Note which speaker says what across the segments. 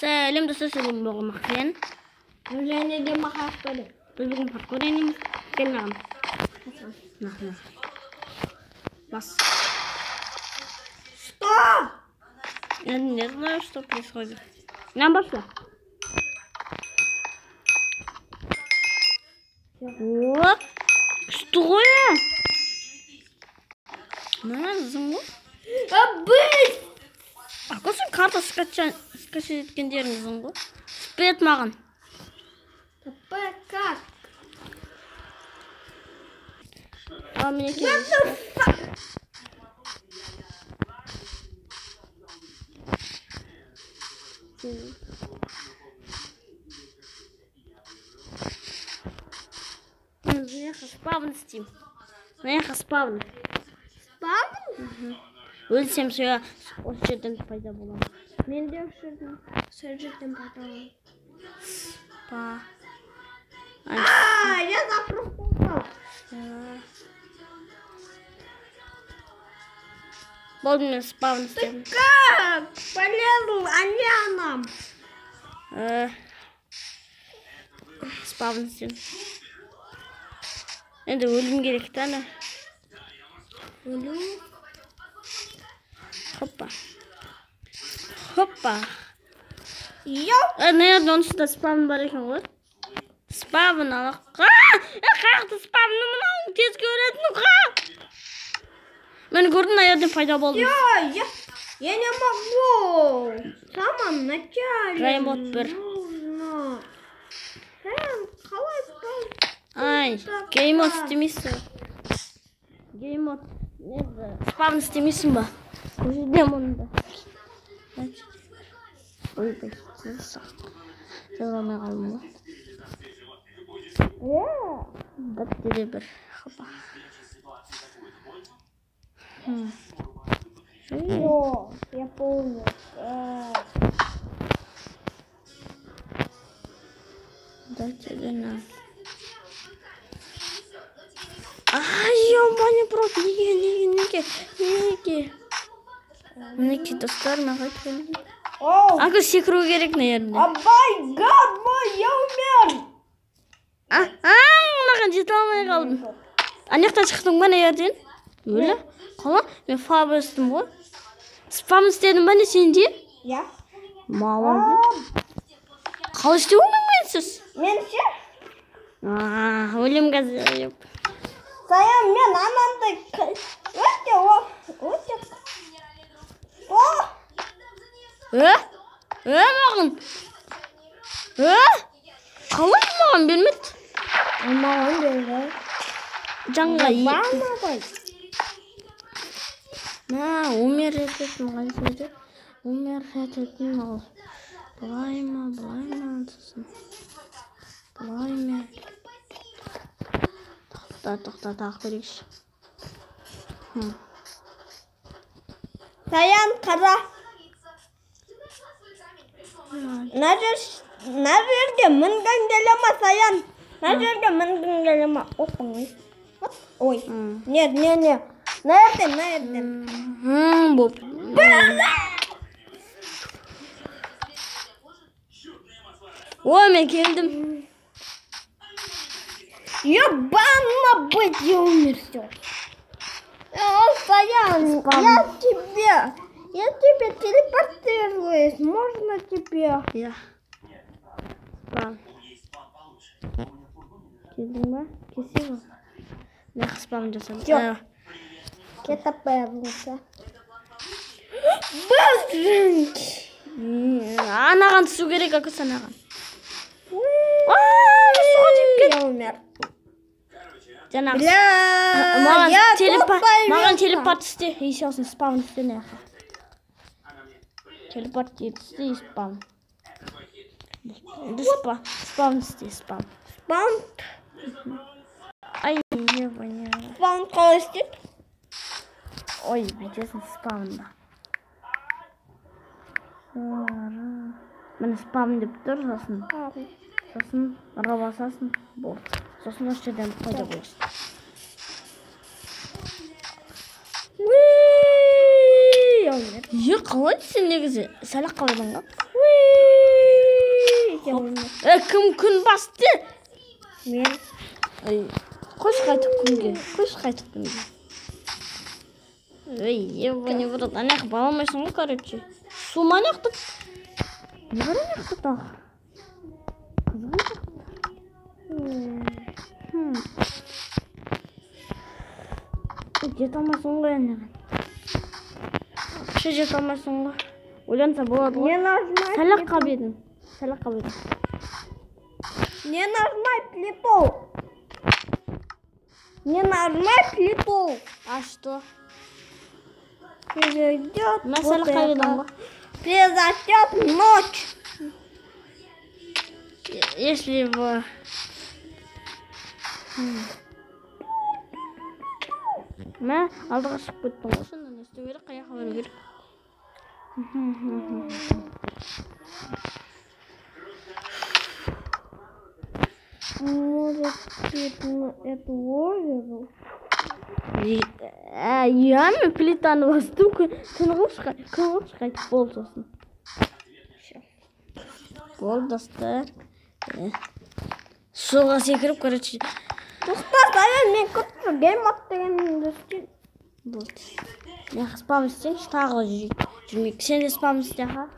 Speaker 1: Сәлем достар, сәлем болмақ мен.
Speaker 2: Және де мақақ бөлі.
Speaker 1: Біз бүгін паркур ойнаймыз. Кел маған. Бас.
Speaker 2: Что?
Speaker 1: Я не знаю, что происходит. Нам пошла. О, что я? Зыңғы?
Speaker 2: Біз!
Speaker 1: Ақылсын карта скачать еткендерің зыңғы? Спет маған.
Speaker 2: Как?
Speaker 1: А мне
Speaker 2: What the fuck?
Speaker 1: Спавн Steam. Наеха спавн.
Speaker 2: Спавн?
Speaker 1: Өлсем соя осы жерден пайда боламын.
Speaker 2: Мен де сол жерден пайда боламын.
Speaker 1: Спа.
Speaker 2: Я запрыгнул.
Speaker 1: Болды мен спавн істедім.
Speaker 2: Как? Полезу, а не нам.
Speaker 1: Спавн істедім. Енді өлім керек тәні.
Speaker 2: Өлім?
Speaker 1: Хоппа. Хоппа.
Speaker 2: Йоп.
Speaker 1: Наверное, онсызда спавн бар екен ғой. Спавн алақ. Қақты спавны мұнауың тезге өлетін қа. Мен көрдім, наерден пайда болдым.
Speaker 2: Я не могу. В самом начале.
Speaker 1: Раймот бір. Ай, геймод істемейсің. Геймод. Спавн істемейсің ба? Көзідем онда. Ойбай, жазалмай қалдым ғой. Бәттері бір. Хопа.
Speaker 2: Я помню.
Speaker 1: Дайте дена. Ай, ё-моё, брат, неге. Мінеке достар, маған келді. Ақыл секіру керек, наверное.
Speaker 2: Абай, мой, я умер.
Speaker 1: Маған жете алмай қалдым. Анаяқтан шықтың ба, наерден? Өлі? Қала? Мен фаб өстім ғой. Спам істедім ба не сенде?
Speaker 2: Я.
Speaker 1: Мауанды. Қал істеу менсіз?
Speaker 2: Мен ше?
Speaker 1: Өлім қазір.
Speaker 2: Саян, мен анандай өте.
Speaker 1: Маған. Қалай маған бермеді?
Speaker 2: Маған берді.
Speaker 1: Жаңға
Speaker 2: Бама ғой.
Speaker 1: Умер ететін қайсыды? Умер ететін ол. Бұлай ма, сосын. Бұлай ма. Тоқта, тақ көрекші.
Speaker 2: Саян, қара. На жерге мінгін келема, Саян. На жерге мінгін келема. Ой. Нет. Наерден.
Speaker 1: Боп. Ой, мен келдім.
Speaker 2: Ебано быть, я умер все. Саян, я тебе телепортируюсь. Можно тебе?
Speaker 1: Я. Спам. Келдің ба? Кесе ғой. Нақы спам жасам.
Speaker 2: Жоқ. Кета появился. Быстренький.
Speaker 1: Анаған түсу керек, ақыс анаған.
Speaker 2: Я умер.
Speaker 1: Маған телепорт істе. Еще осын спам істе нақы. Телепорт етісті и спам. Спам істе, спам.
Speaker 2: Спам?
Speaker 1: Ай, ебаня.
Speaker 2: Спам қалай істейді?
Speaker 1: Ой, бәйтесін спамында. Мені спам деп тұр, сосын рабасасын бол. Сосын осы жерден пайда болсын. Қалай сен негізі? Сәлі қалайдан ға? Кім күн басты?
Speaker 2: Мен.
Speaker 1: Қош қайтып күнге. Ебаный в рот, аяқ бала алмайсың ғой, короче. Сума аяқты. Не бар аяқты тағы? Жете алмайсың ғой аяғын. Жете алмайсың ғой. Ойланса болады ғой.
Speaker 2: Не нажимай?
Speaker 1: Сәлаққа бедім.
Speaker 2: Не нажимай плиту. Не нажимай плиту.
Speaker 1: А что?
Speaker 2: Произойдет Произойдет ночь.
Speaker 1: Если бы... Мен алдыға шығып кеттім ғой, сонда не істеу керек, қаяққа бару керек.
Speaker 2: Может, это озеро?
Speaker 1: Я мен плитаны бастым, күн қайтып болды сосын. Болды, достар. Суға секіріп, короче.
Speaker 2: Тоқтар, саян, мен күтті геймат дегенді істейін.
Speaker 1: Болды. Мен спам істейінші, тағы жүрмейік. Сен де спам істе, ха?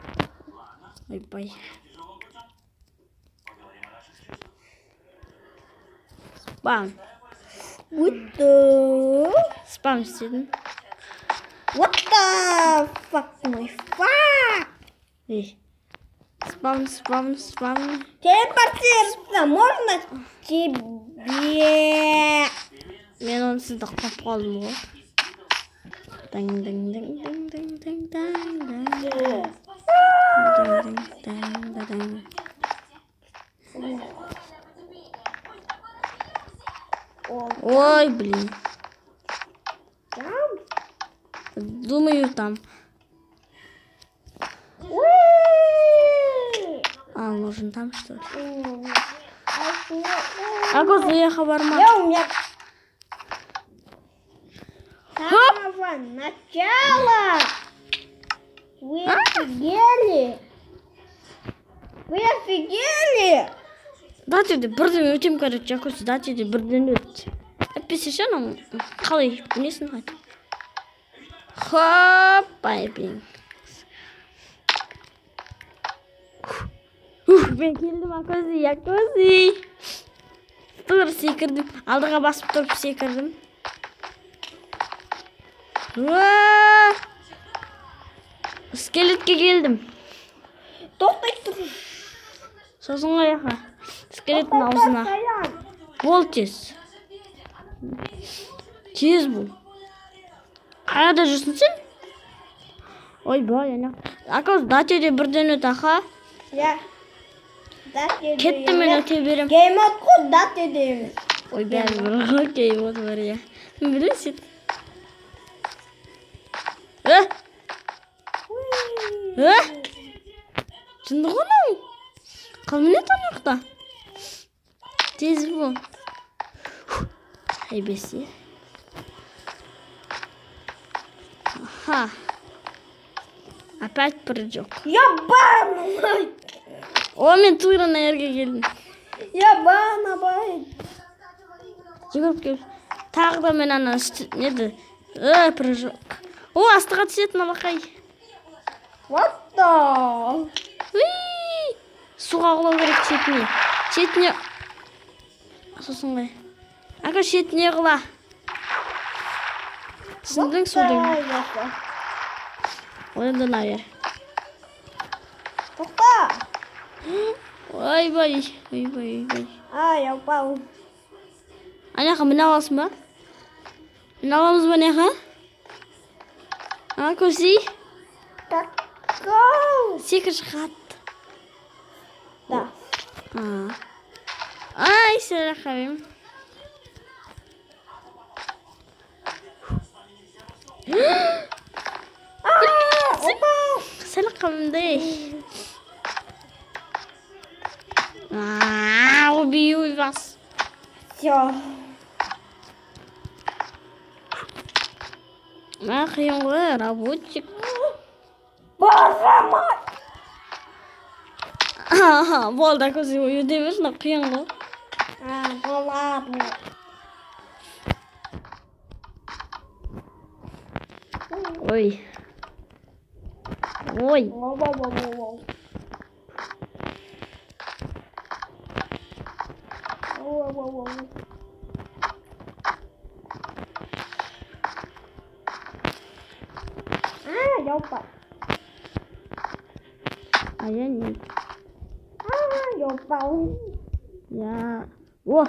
Speaker 1: Ойбай. Спам. Спам істедім.
Speaker 2: What the fuck, my fuck?
Speaker 1: Спам.
Speaker 2: Телепортироваться можно тебе?
Speaker 1: Мен онсыз дақтап қалдым ғой. Ой, блин.
Speaker 2: Там?
Speaker 1: Думаю, там. Нужен там, что ли? А куда я хабарма?
Speaker 2: Я у меня... С самого начала! Вы офигели?
Speaker 1: Дайте бірден өтем, короче, якось дайте бірден өт. Әппесе шаным, қалай, несін қайт? Хоппай, блин. Мен келдім, Акози. Тұғыр секірдім. Алдыға басып тұрып секірдім. Скелетке келдім.
Speaker 2: Тоқтай тұр.
Speaker 1: Сосын қаяқа. Скелеттің аузына. Бол тез. Тез бол. Қаяда жүрсің сен? Ойбай, Акоз, датеде бірден өт, аха.
Speaker 2: Я.
Speaker 1: Кетті мен өте берем.
Speaker 2: Геймат қой дат едеміз.
Speaker 1: Ой, бәрі бір геймат бар, я. Мен білесің. Жынды ғанау. Қалмын ет анықта. Тез бұл. Айбесі. Аха. Опять прыжок.
Speaker 2: Ябаный.
Speaker 1: О, мен туйран ерге келдім.
Speaker 2: Ябаный.
Speaker 1: Жүгіріп келіп. Тағы да мен ана неді? Прыжок. О, астыға түсетін алақай.
Speaker 2: What the?
Speaker 1: Суға құлау керек шетіне. Шетіне. Сосын ғай. Ака шетіне құла. Түсіндің судың. Ойынды найыр.
Speaker 2: Тоқта.
Speaker 1: Ойбай.
Speaker 2: Ай, упал.
Speaker 1: Аняқа, мін аласың ба? Мін аламыз ба неға? Көси?
Speaker 2: Какау?
Speaker 1: Секір шығат.
Speaker 2: Да.
Speaker 1: Ай, сәлі қабем. Сәлі қабемді. Убью вас.
Speaker 2: Все.
Speaker 1: Қиын ғой, работчик.
Speaker 2: Боже мой!
Speaker 1: Болды көзі өйде берсін, қиын ғой.
Speaker 2: Болады.
Speaker 1: Ой. Ой.
Speaker 2: Опа.
Speaker 1: А я нет.
Speaker 2: Я упал.
Speaker 1: Я... О!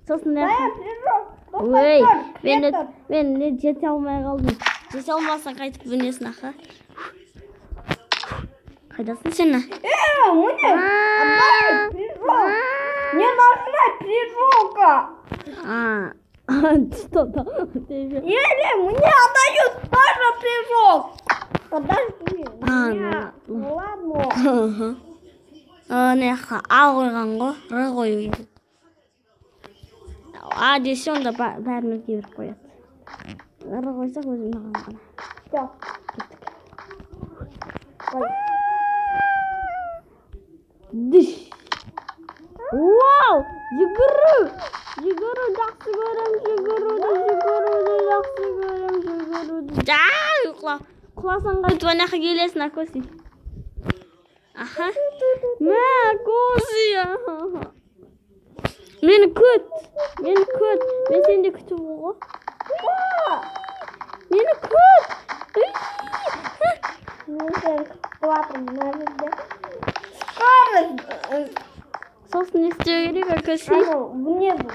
Speaker 1: Сосын Ой, мен жете алмай қалдым. Жете алмасаң қайтып бөлінесің, аха. Қайдасың сені?
Speaker 2: Мне нужна тренировка.
Speaker 1: Что-то.
Speaker 2: Еле мне отдают тоже прыжок. Подожди. Ну ладно.
Speaker 1: Неха, қойған ғой, қою керек. Десе онда бәріміз кейбір қояды. Қойсақ өзім маған ғана.
Speaker 2: Все.
Speaker 1: Дүш. Вау! Жүгіру! Жүгіру, жақсы көрем, жүгіруді жақсы көрем, жүгіруді. Жай, құласаң қайтып анаққа келесің, Акоси. Аха. Мә, Акоси. Мені күт. Мен сенде күтіп ғой. Мені күт.
Speaker 2: Мен сен құлатым, мына жерде. Скорость.
Speaker 1: Сосын не істеу керек, Акоси?
Speaker 2: Внизу.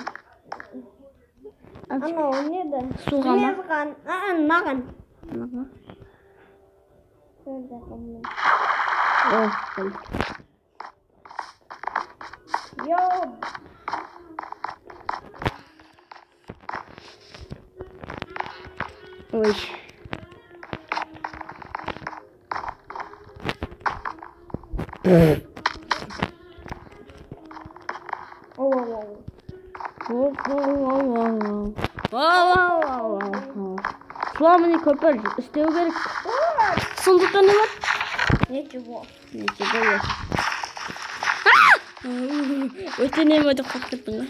Speaker 2: Внизу.
Speaker 1: Суға ма?
Speaker 2: Маған.
Speaker 1: Ой. Сломанный көпір істеу керек. Сондықтан не бар?
Speaker 2: Ничего.
Speaker 1: Ничего yok. Өтінемеді қорқыттың ғой.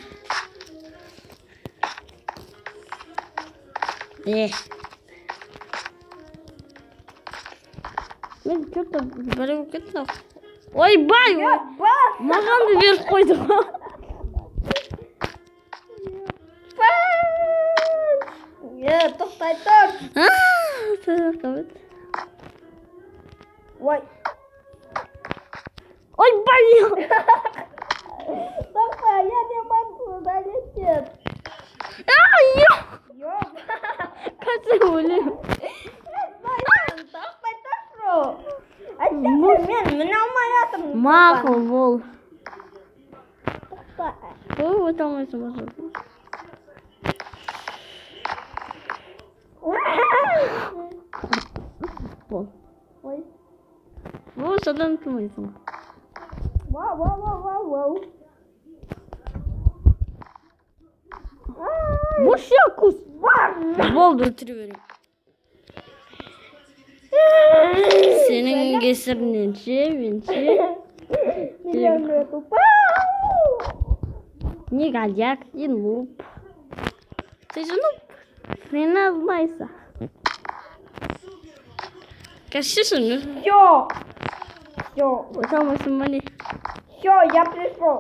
Speaker 1: Мен көпті бәрі болып кеттім. Ой, бай! Мағанды беріп қойды ғой.
Speaker 2: Тоқтай тұр.
Speaker 1: Тоқтай.
Speaker 2: Ой.
Speaker 1: Ой, бай!
Speaker 2: Тоқтай, я не могу долететь. Ёп.
Speaker 1: Қазір өлем.
Speaker 2: Тоқтай тұр. Мен міне алмай жатырмын.
Speaker 1: Мақұл бол.
Speaker 2: Тоқтай.
Speaker 1: Өте алмайсың басыр. Бол.
Speaker 2: Ой.
Speaker 1: Бұл содан тұрмайсың.
Speaker 2: Вау.
Speaker 1: Бұл шаққыз. Болды, өлтірі берем. Сенің кесірінен мен не гадяк, не нуб. Ты же нуб. Хрена знайся. Кажешься, ну?
Speaker 2: Все.
Speaker 1: Вот там мы смотри.
Speaker 2: Все, я пришел.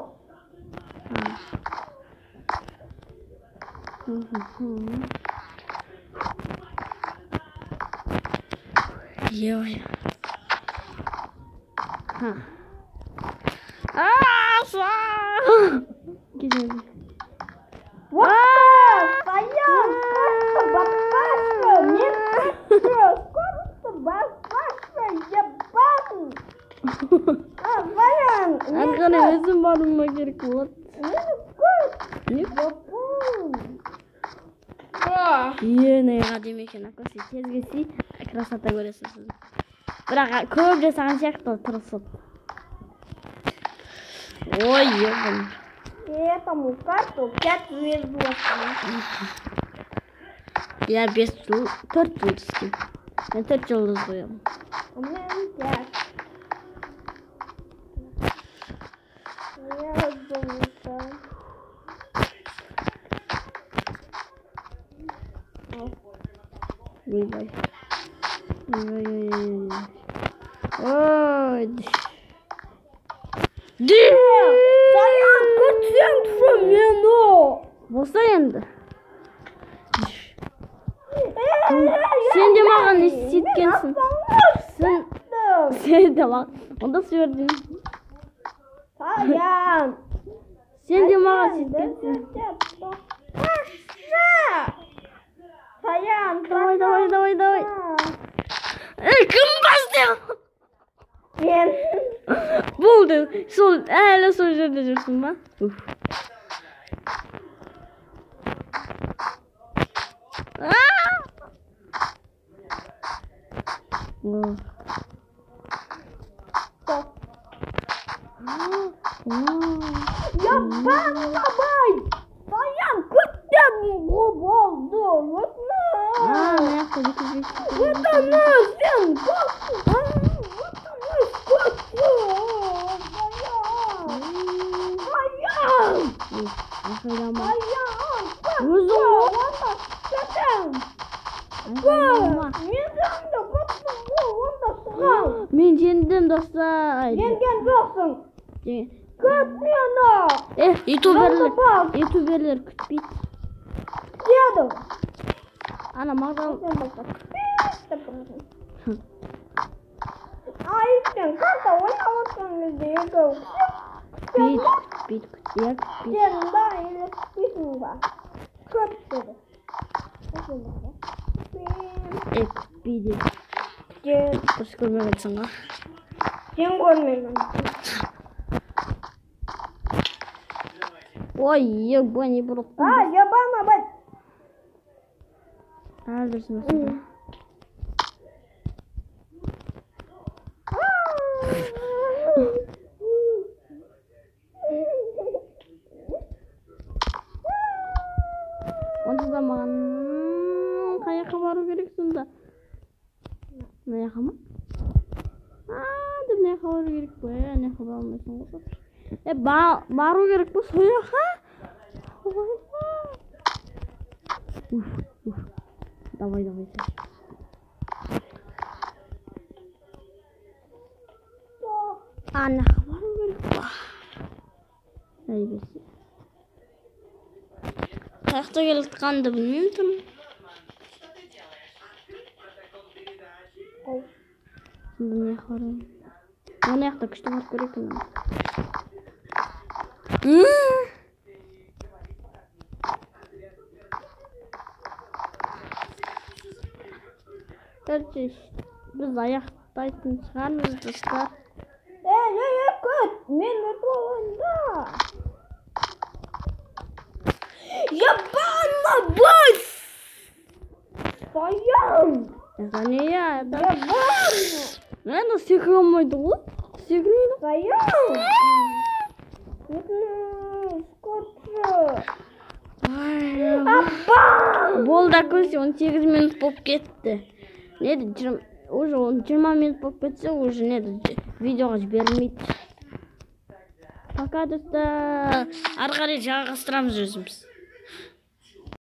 Speaker 1: Ё-ё.
Speaker 2: Стоял! Бабаша! Нет, скоро бабаша! Ебан! Баян!
Speaker 1: Анғаны өзім баруыма керек болады. Ене демекен Акоси тез келсей красота көресіз. Бірақ көп жасаған сияқты тырысып. Ой, ебан.
Speaker 2: Этому карту 5 звезд.
Speaker 1: Я 4 звезд. Мен 4 жұлдыз қоямын.
Speaker 2: Мен так. Я думаю.
Speaker 1: Ойбай. Ой.
Speaker 2: Саян, көтсең түші мені.
Speaker 1: Болса енді. Сен де маған істеткенсің. Сен де маған. Онда сүйердің.
Speaker 2: Саян.
Speaker 1: Сен де маған істеткенсің.
Speaker 2: Саян,
Speaker 1: Давай. Кім бастың?
Speaker 2: мен.
Speaker 1: Болды. Әлі сол жерде жүрсің ба?
Speaker 2: Yapamay. Саян, көттен болды. Өтіні сен
Speaker 1: Мен жеңдім достар.
Speaker 2: Жеңген жоқсың. Көт мені.
Speaker 1: Ютуберлер күтпейді.
Speaker 2: Дедім.
Speaker 1: Ана мағдал.
Speaker 2: Айттың, қанта ойнауырсың еді.
Speaker 1: Күтпейді.
Speaker 2: Сен да елестейсің ба? Көт деді.
Speaker 1: Күтпейді. Дұрыс көрмегенсің ба?
Speaker 2: Сен көрмеген.
Speaker 1: Ой, ебай, не бұрыттым.
Speaker 2: Ябана бай.
Speaker 1: Дұрсын осында. Онда да маған қаяққа бару керек сонда. Мына жаққа ма? Деп мына жаққа бару керек қой. Мына жаққа бара алмайсың ғой. Бару керек қой сол жаққа. Давай. Ана жаққа бару керек қой. Әйбесі. Қаяқта келетқанды білмеймін тұрмын. Мына жаққа барайын. Мына жақта күшті барып көрейін. Біз аяқтайтын шығармыз достар.
Speaker 2: Көт, мен өтуімді. Ябана бай! Саян!
Speaker 1: Ябана! Мен секіре алмайды ғой. Секірмейді.
Speaker 2: Саян! Өтініш, көтші. Апа!
Speaker 1: Болды, көрсе 18 минут болып кетті. Уже 20 минут болып кетсе, уже видеоға жібермейді. Пока достар. Ары қарай жалғастырамыз өзіміз.